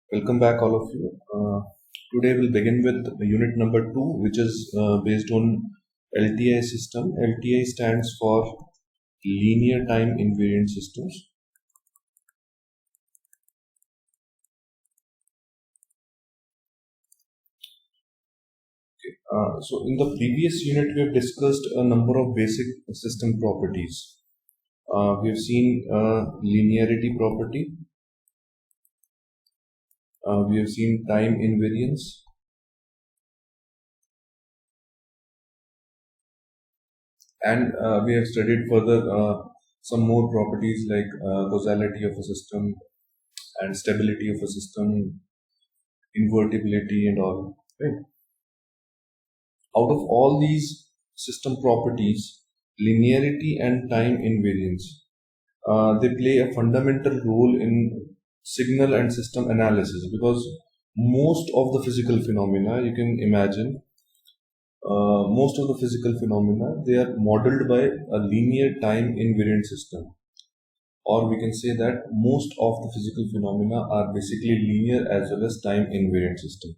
Welcome back, all of you. Today we'll begin with unit number 2, which is based on LTI system. LTI stands for Linear Time Invariant Systems. So in the previous unit, we have discussed a number of basic system properties. We have seen linearity property. We have seen time invariance. And we have studied further some more properties like causality of a system and stability of a system, invertibility and all. Right? Out of all these system properties, linearity and time invariance, they play a fundamental role in signal and system analysis, because most of the physical phenomena, you can imagine, most of the physical phenomena, they are modeled by a linear time invariant system. Or we can say that most of the physical phenomena are basically linear as well as time invariant system.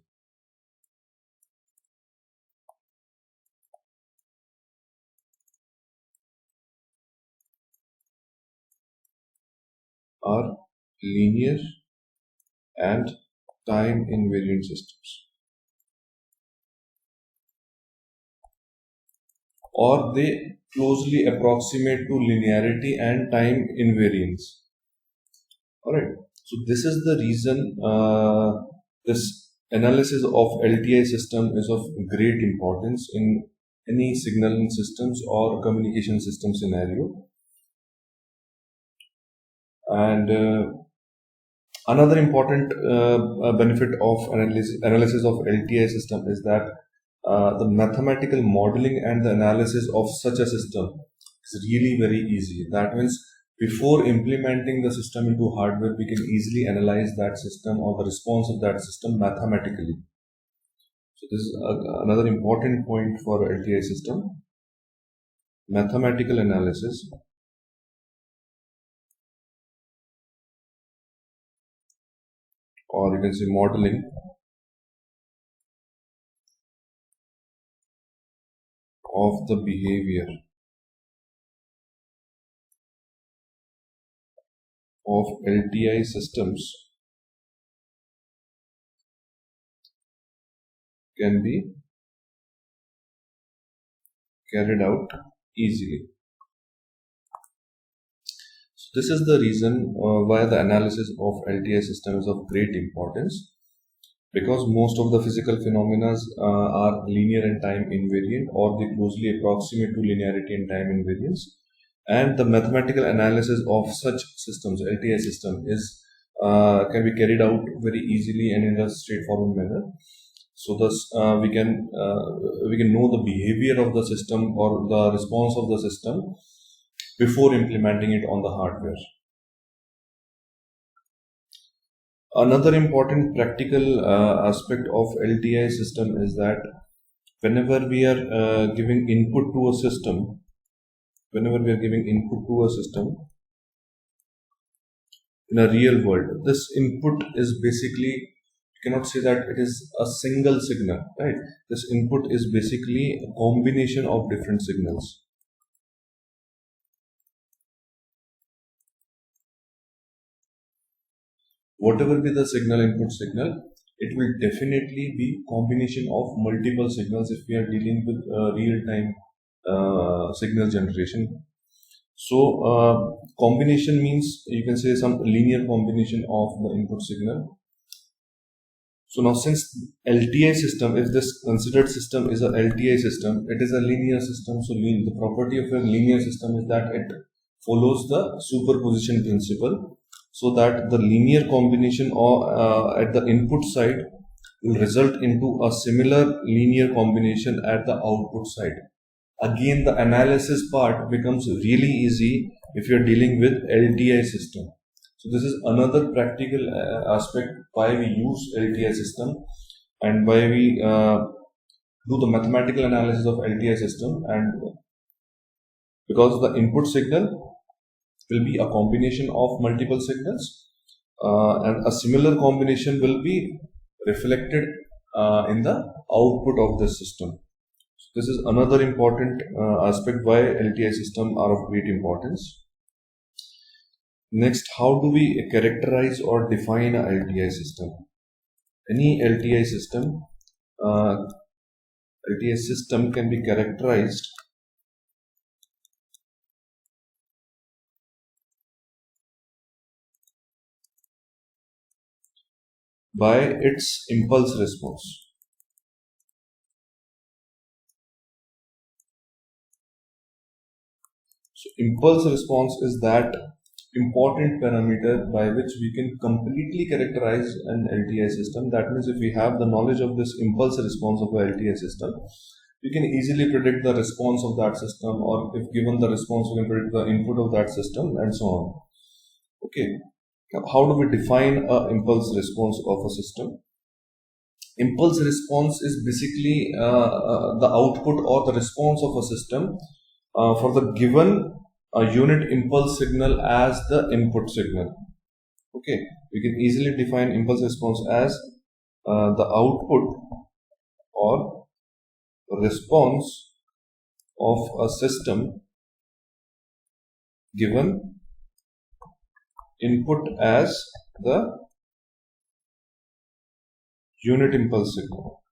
Are linear and time invariant systems, or they closely approximate to linearity and time invariance. Alright, so this is the reason this analysis of LTI system is of great importance in any signaling systems or communication system scenario. And another important benefit of analysis of LTI system is that the mathematical modeling and the analysis of such a system is really very easy. That means before implementing the system into hardware, we can easily analyze that system or the response of that system mathematically. So this is another important point for LTI system. Mathematical analysis or you can say modeling of the behavior of LTI systems can be carried out easily. So this is the reason why the analysis of LTI system is of great importance, because most of the physical phenomena are linear and time invariant, or they closely approximate to linearity and time invariance. And the mathematical analysis of such systems, LTI system, is can be carried out very easily and in a straightforward manner. So thus we can know the behavior of the system or the response of the system before implementing it on the hardware. Another important practical aspect of LTI system is that whenever we are giving input to a system, in a real world, this input is basically, you cannot say that it is a single signal, right? This input is basically a combination of different signals. Whatever be the signal, input signal, it will definitely be combination of multiple signals if we are dealing with real-time signal generation. So combination means you can say some linear combination of the input signal. So now since LTI system, if this considered system is a LTI system, it is a linear system. So the property of a linear system is that it follows the superposition principle, so that the linear combination or at the input side will result into a similar linear combination at the output side. Again, the analysis part becomes really easy if you are dealing with LTI system. So this is another practical aspect why we use LTI system and why we do the mathematical analysis of LTI system, and because the input signal will be a combination of multiple signals, and a similar combination will be reflected in the output of the system. So this is another important aspect why LTI system are of great importance. Next, how do we characterize or define a LTI system? Any LTI system can be characterized by its impulse response. So impulse response is that important parameter by which we can completely characterize an LTI system. That means if we have the knowledge of this impulse response of a LTI system, we can easily predict the response of that system, or if given the response, we can predict the input of that system, and so on. Okay. Now, how do we define an impulse response of a system? Impulse response is basically the output or the response of a system for the given unit impulse signal as the input signal. Okay, we can easily define impulse response as the output or response of a system given input as the unit impulse signal.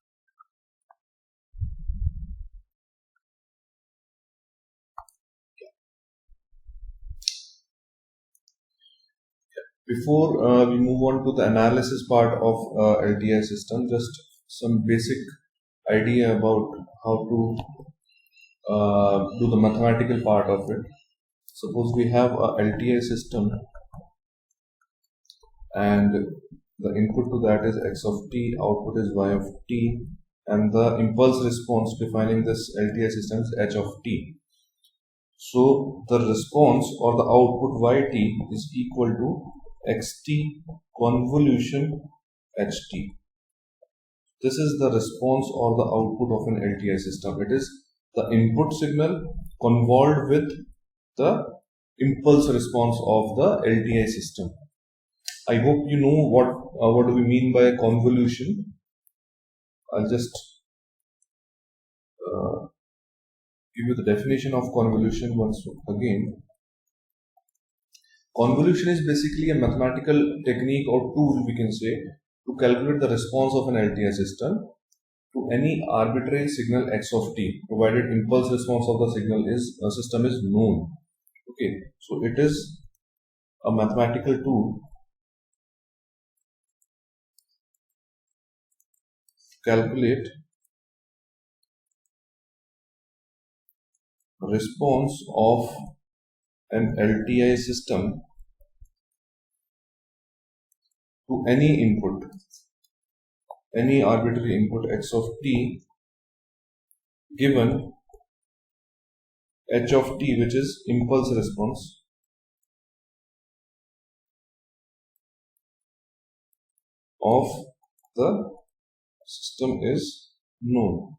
Before we move on to the analysis part of LTI system, just some basic idea about how to do the mathematical part of it. Suppose we have a LTI system and the input to that is x of t, output is y of t, and the impulse response defining this LTI system is h of t. So the response or the output yt is equal to xt convolution ht. This is the response or the output of an LTI system. It is the input signal convolved with the impulse response of the LTI system. I hope you know what do we mean by a convolution. I'll just give you the definition of convolution once again. Convolution is basically a mathematical technique or tool, we can say, to calculate the response of an LTI system to any arbitrary signal x of t, provided impulse response of the system is known. Okay, so it is a mathematical tool to calculate response of an LTI system to any input, any arbitrary input x of t, given h of t, which is impulse response, of the system is known.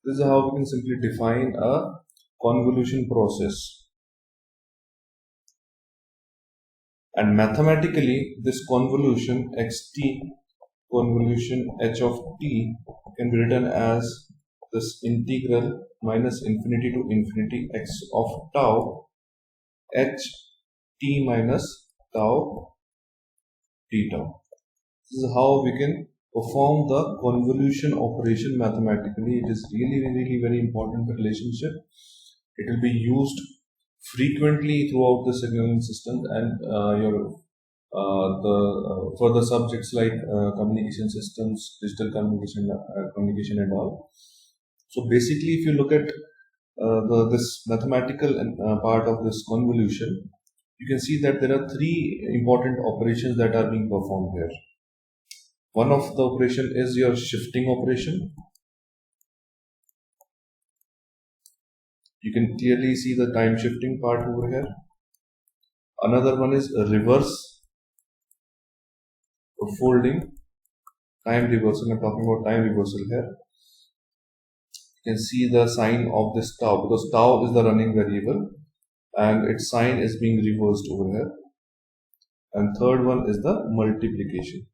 This is how we can simply define a convolution process. And mathematically, this convolution xt convolution h of t can be written as this integral minus infinity to infinity x of tau h t minus tau t tau. This is how we can perform the convolution operation mathematically. It is really very important relationship. It will be used frequently throughout the signaling system and further subjects like communication systems, digital communication and all. So basically, if you look at this mathematical part of this convolution, you can see that there are three important operations that are being performed here. One of the operation is your shifting operation. You can clearly see the time shifting part over here. Another one is a reverse or folding, time reversal. I'm talking about time reversal here. You can see the sign of this tau, because tau is the running variable and its sign is being reversed over here. and third one is the multiplication.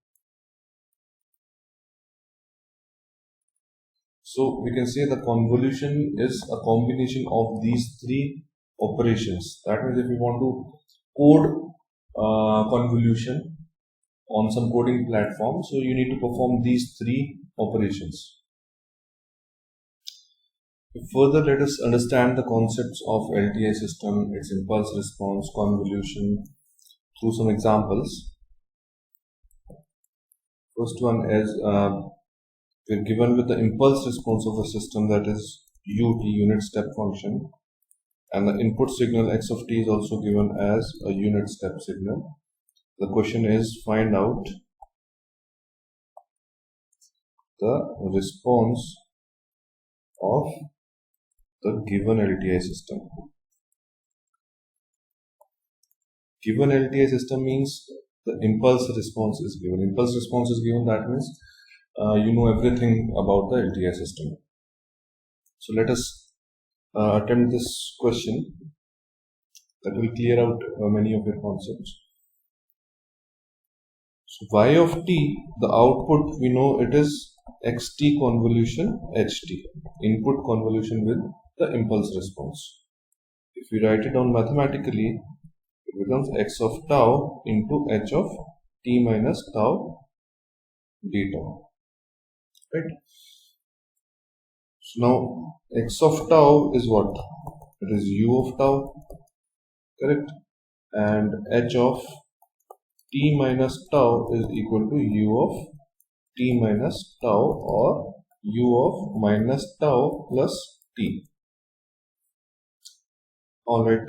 So we can say the convolution is a combination of these three operations. That means if you want to code convolution on some coding platform, so you need to perform these three operations. Further, let us understand the concepts of LTI system, its impulse response, convolution through some examples. First one is we're given with the impulse response of a system, that is UT, unit step function, and the input signal x of t is also given as a unit step signal. The question is, find out the response of the given LTI system. Given LTI system means the impulse response is given. Impulse response is given, that means you know everything about the LTI system. So let us attempt this question that will clear out many of your concepts. So y of t, the output, we know it is xt convolution ht, input convolution with the impulse response. If we write it down mathematically, it becomes x of tau into h of t minus tau d tau, right? So now x of tau is what? It is u of tau, correct? And h of t minus tau is equal to u of t minus tau, or u of minus tau plus t. Alright,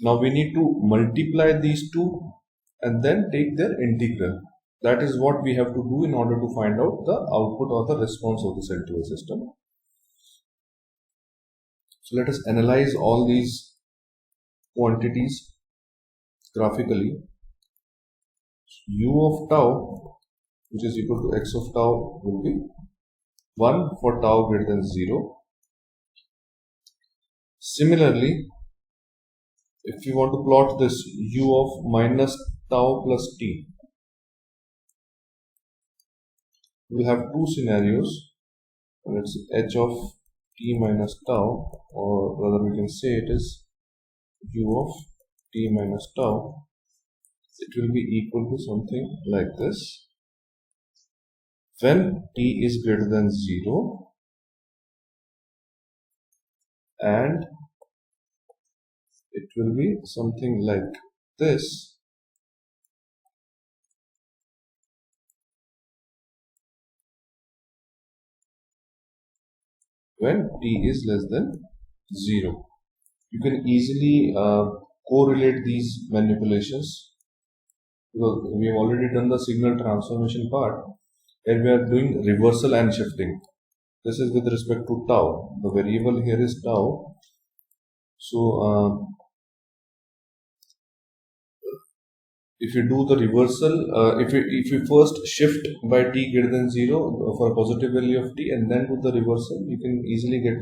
now we need to multiply these two and then take their integral. That is what we have to do in order to find out the output or the response of this LTI system. So let us analyze all these quantities graphically. U of tau, which is equal to x of tau, will be 1 for tau greater than 0. Similarly, if you want to plot this u of minus tau plus t, we will have two scenarios. It's h of t minus tau, or rather we can say it is u of t minus tau. It will be equal to something like this. When t is greater than 0, and it will be something like this when t is less than 0. You can easily correlate these manipulations, because we have already done the signal transformation part, and we are doing reversal and shifting. This is with respect to tau. The variable here is tau. So if you do the reversal, if you first shift by t greater than 0 for a positive value of t, and then do the reversal, you can easily get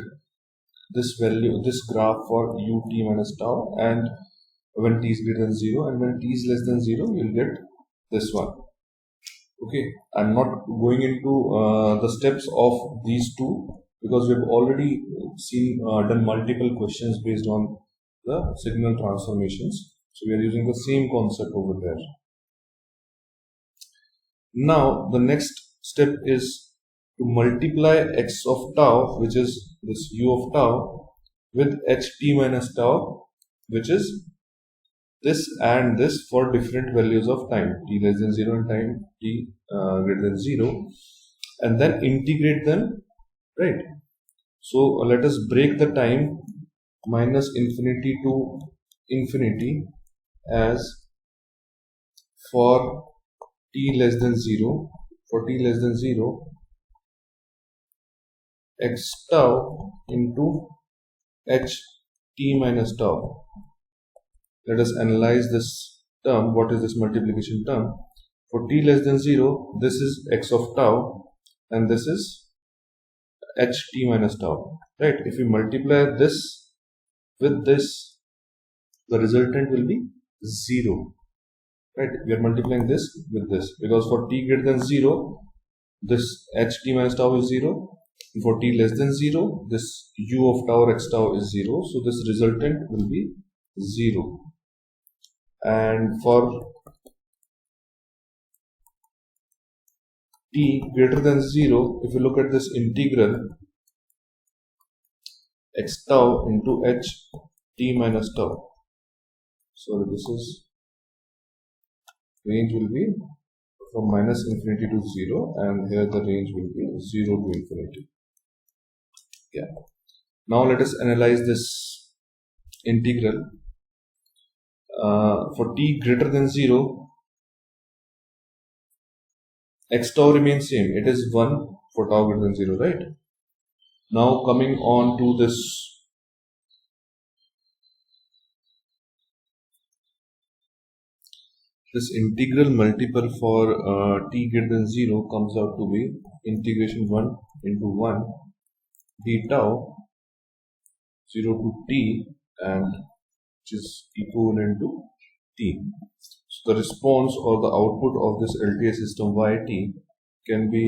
this value, this graph for ut minus tau, and when t is greater than 0, and when t is less than 0, you will get this one. Okay, I'm not going into the steps of these two, because we have already seen done multiple questions based on the signal transformations. So we are using the same concept over there. Now the next step is to multiply x of tau, which is this u of tau, with ht minus tau, which is this and this for different values of time, t less than 0 and time t greater than 0, and then integrate them, right? So let us break the time minus infinity to infinity as for t less than 0, x tau into h t minus tau. Let us analyze this term. What is this multiplication term? For t less than 0, this is x of tau, and this is h t minus tau, right? If we multiply this with this, the resultant will be 0. right? We are multiplying this with this, because for t greater than 0, this ht minus tau is 0. For t less than 0, this u of tau or x tau is 0. So this resultant will be 0. And for t greater than 0, if you look at this integral x tau into h t minus tau. So this is range will be from minus infinity to 0, and here the range will be 0 to infinity. Yeah. Now let us analyze this integral. For t greater than 0, x tau remains same. It is 1 for tau greater than 0, right? Now coming on to this integral multiple for t greater than 0 comes out to be integration 1 into 1 d tau 0 to t, and which is equivalent to t. So the response or the output of this LTI system yt can be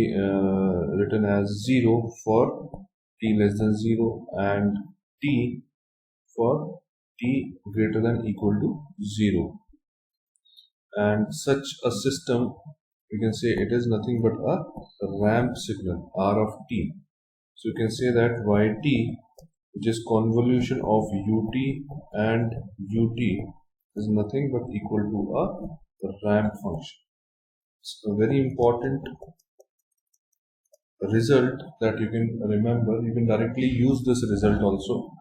written as 0 for t less than 0 and t for t greater than equal to 0. And such a system, we can say it is nothing but a ramp signal r of t. So you can say that yt, which is convolution of ut and ut, is nothing but equal to a ramp function. It's a very important result that you can remember. You can directly use this result also,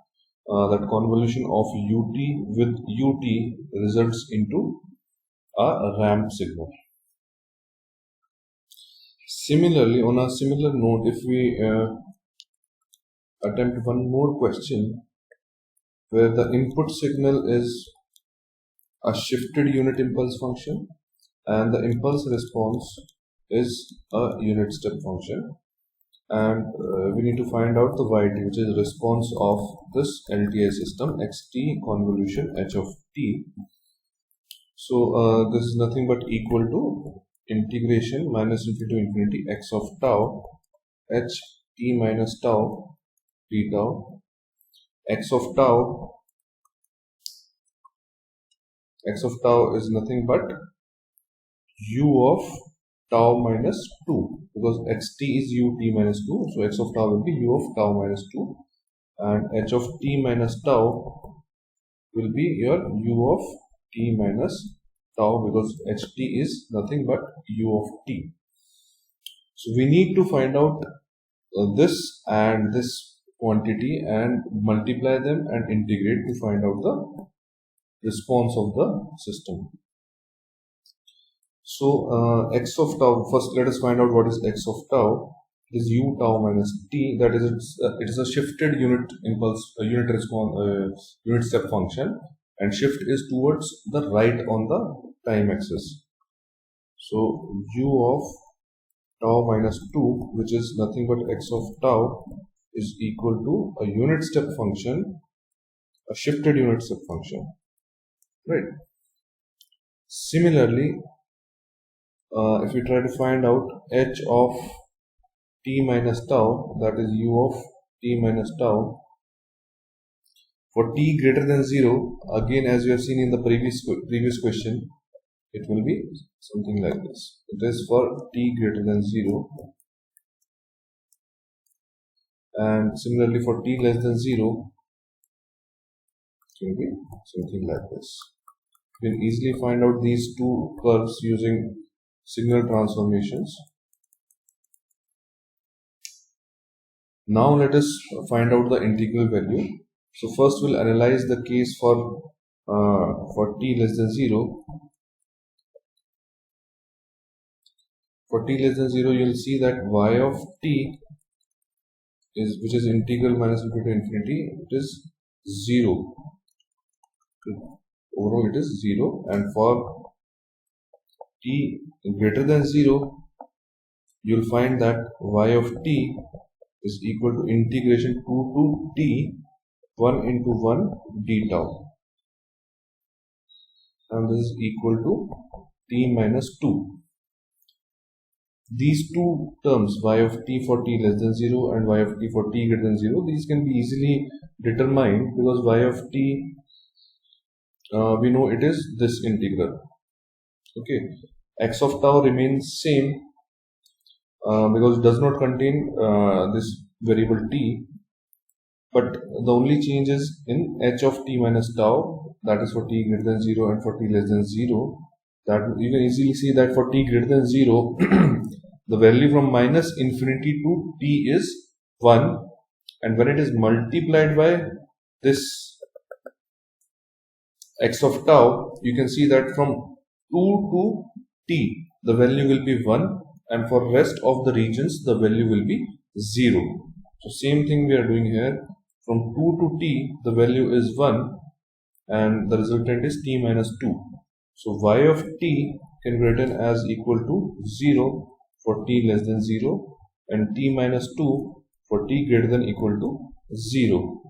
that convolution of ut with ut results into a ramp signal. Similarly, on a similar note, if we attempt one more question where the input signal is a shifted unit impulse function and the impulse response is a unit step function, and we need to find out the yt, which is response of this LTI system xt convolution h of t. So this is nothing but equal to integration minus infinity to infinity x of tau h t minus tau d tau. X of tau is nothing but u of tau minus 2, because xt is ut minus 2, so x of tau will be u of tau minus 2, and h of t minus tau will be your u of t minus tau, because ht is nothing but u of t. So we need to find out this and this quantity and multiply them and integrate to find out the response of the system. So x of tau, first let us find out what is x of tau. It is u tau minus t, that is it is a shifted unit impulse, unit response, unit step function, and shift is towards the right on the time axis. So u of tau minus 2, which is nothing but x of tau, is equal to a unit step function, a shifted unit step function, right? Similarly, if we try to find out h of t minus tau, that is u of t minus tau, for t greater than 0, again as we have seen in the previous question, it will be something like this. It is for t greater than 0, and similarly for t less than 0, it will be something like this. You can easily find out these two curves using signal transformations. Now let us find out the integral value. So first we'll analyze the case for t less than 0. For t less than 0, you'll see that y of t is, which is integral minus infinity to infinity, it is 0. Overall it is 0, and for t greater than 0, you'll find that y of t is equal to integration 2 to t 1 into 1 d tau, and this is equal to t minus 2. These two terms, y of t for t less than 0 and y of t for t greater than 0, these can be easily determined because y of t, we know it is this integral. Okay, x of tau remains same because it does not contain this variable t, but the only change is in h of t minus tau, that is for t greater than 0 and for t less than 0. That you can easily see that for t greater than 0 the value from minus infinity to t is 1, and when it is multiplied by this x of tau, you can see that from 2 to t the value will be 1, and for rest of the regions the value will be 0. So same thing we are doing here. From 2 to t the value is 1 and the resultant is t minus 2. So y of t can be written as equal to 0 for t less than 0 and t minus 2 for t greater than equal to 0,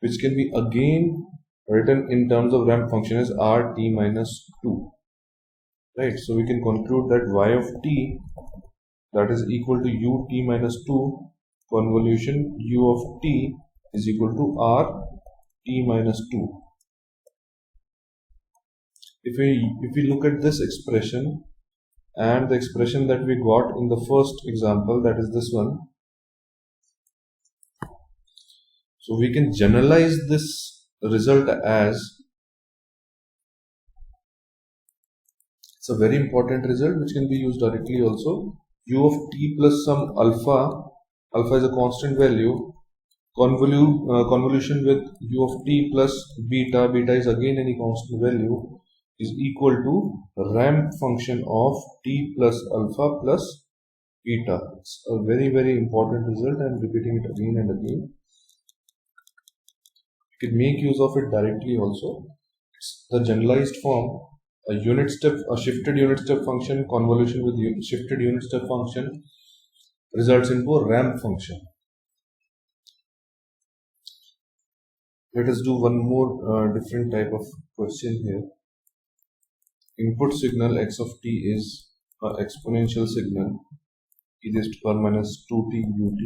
which can be again written in terms of ramp function as r t minus 2. Right, so we can conclude that y of t, that is equal to u t minus 2 convolution u of t is equal to r t minus 2. If we look at this expression and the expression that we got in the first example, that is this one, so we can generalize this result as, it's a very important result which can be used directly also, u of t plus some alpha is a constant value, convolution with u of t plus beta is again any constant value, is equal to ramp function of t plus alpha plus beta. It's a very important result. I am repeating it again and again. You can make use of it directly also. It's the generalized form. A shifted unit step function convolution with shifted unit step function results into a ramp function. Let us do one more different type of question here. Input signal x of t is an exponential signal e raised to power minus 2t ut,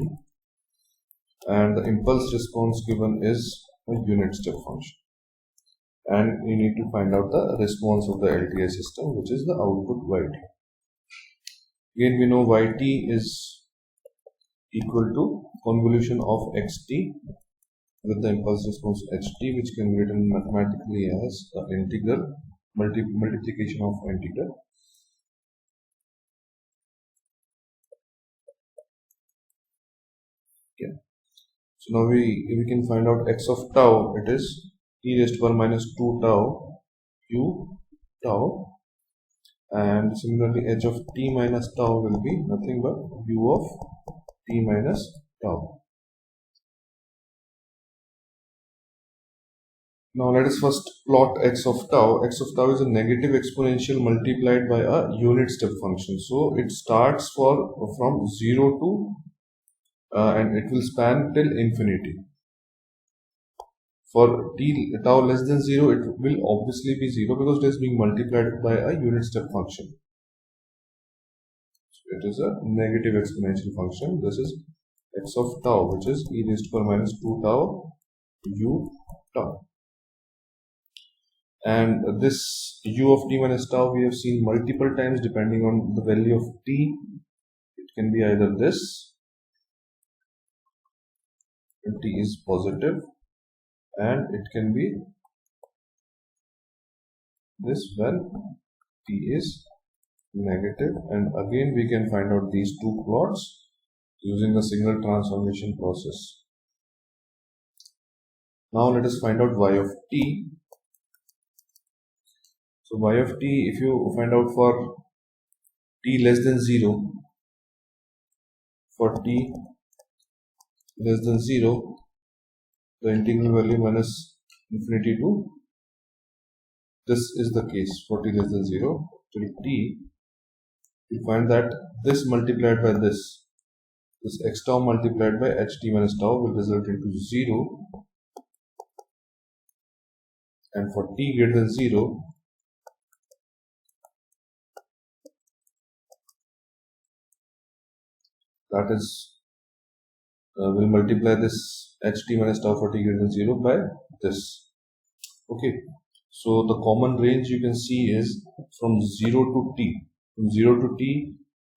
and the impulse response given is a unit step function, and you need to find out the response of the LTI system, which is the output yt. Again we know yt is equal to convolution of xt with the impulse response ht, which can be written mathematically as the integral multiplication of integral. Okay. So now we can find out x of tau. It is e raised to power minus 2 tau u tau, and similarly h of t minus tau will be nothing but u of t minus tau. Now let us first plot x of tau. X of tau is a negative exponential multiplied by a unit step function. So it starts from 0 to and it will span till infinity. For tau less than 0, it will obviously be 0 because it is being multiplied by a unit step function. So it is a negative exponential function. This is x of tau, which is e raised to power minus 2 tau u tau. And this u of t minus tau we have seen multiple times depending on the value of t. It can be either this when t is positive, and it can be this when t is negative, and again we can find out these two plots using the signal transformation process. Now let us find out y of t. So y of t, if you find out for t less than 0, for t less than 0, the integral value minus infinity to, this is the case for t less than 0 till t, you find that this multiplied by this x tau multiplied by ht minus tau will result into 0, and for t greater than 0, that is, we'll multiply this ht minus tau for t greater than 0 by this. Okay, so the common range you can see is from 0 to t. From 0 to t,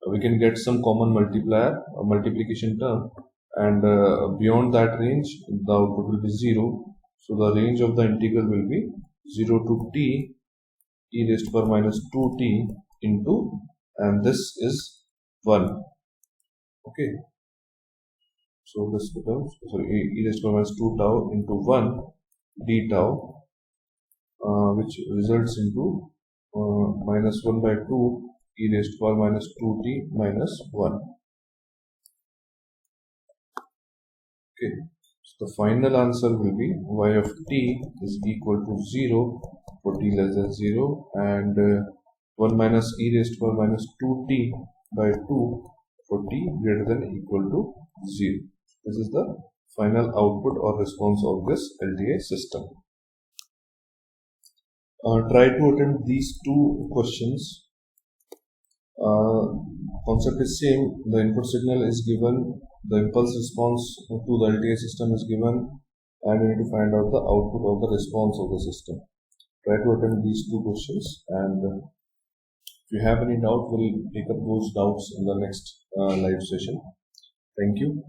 we can get some common multiplier, a multiplication term, and beyond that range, the output will be 0. So the range of the integral will be 0 to t e raised to power minus 2t into, and this is 1. Okay, so this becomes, sorry, e raised to power minus 2 tau into 1 d tau, which results into minus 1 by 2 e raised to power minus 2t minus 1. Okay, so the final answer will be y of t is equal to 0 for t less than 0, and 1 minus e raised to power minus 2t by 2 for t greater than or equal to 0. This is the final output or response of this LTI system. Try to attempt these two questions. Concept is same. The input signal is given, the impulse response to the LTI system is given, and we need to find out the output of the response of the system. Try to attempt these two questions, and if you have any doubt, we'll take up those doubts in the next live session. Thank you.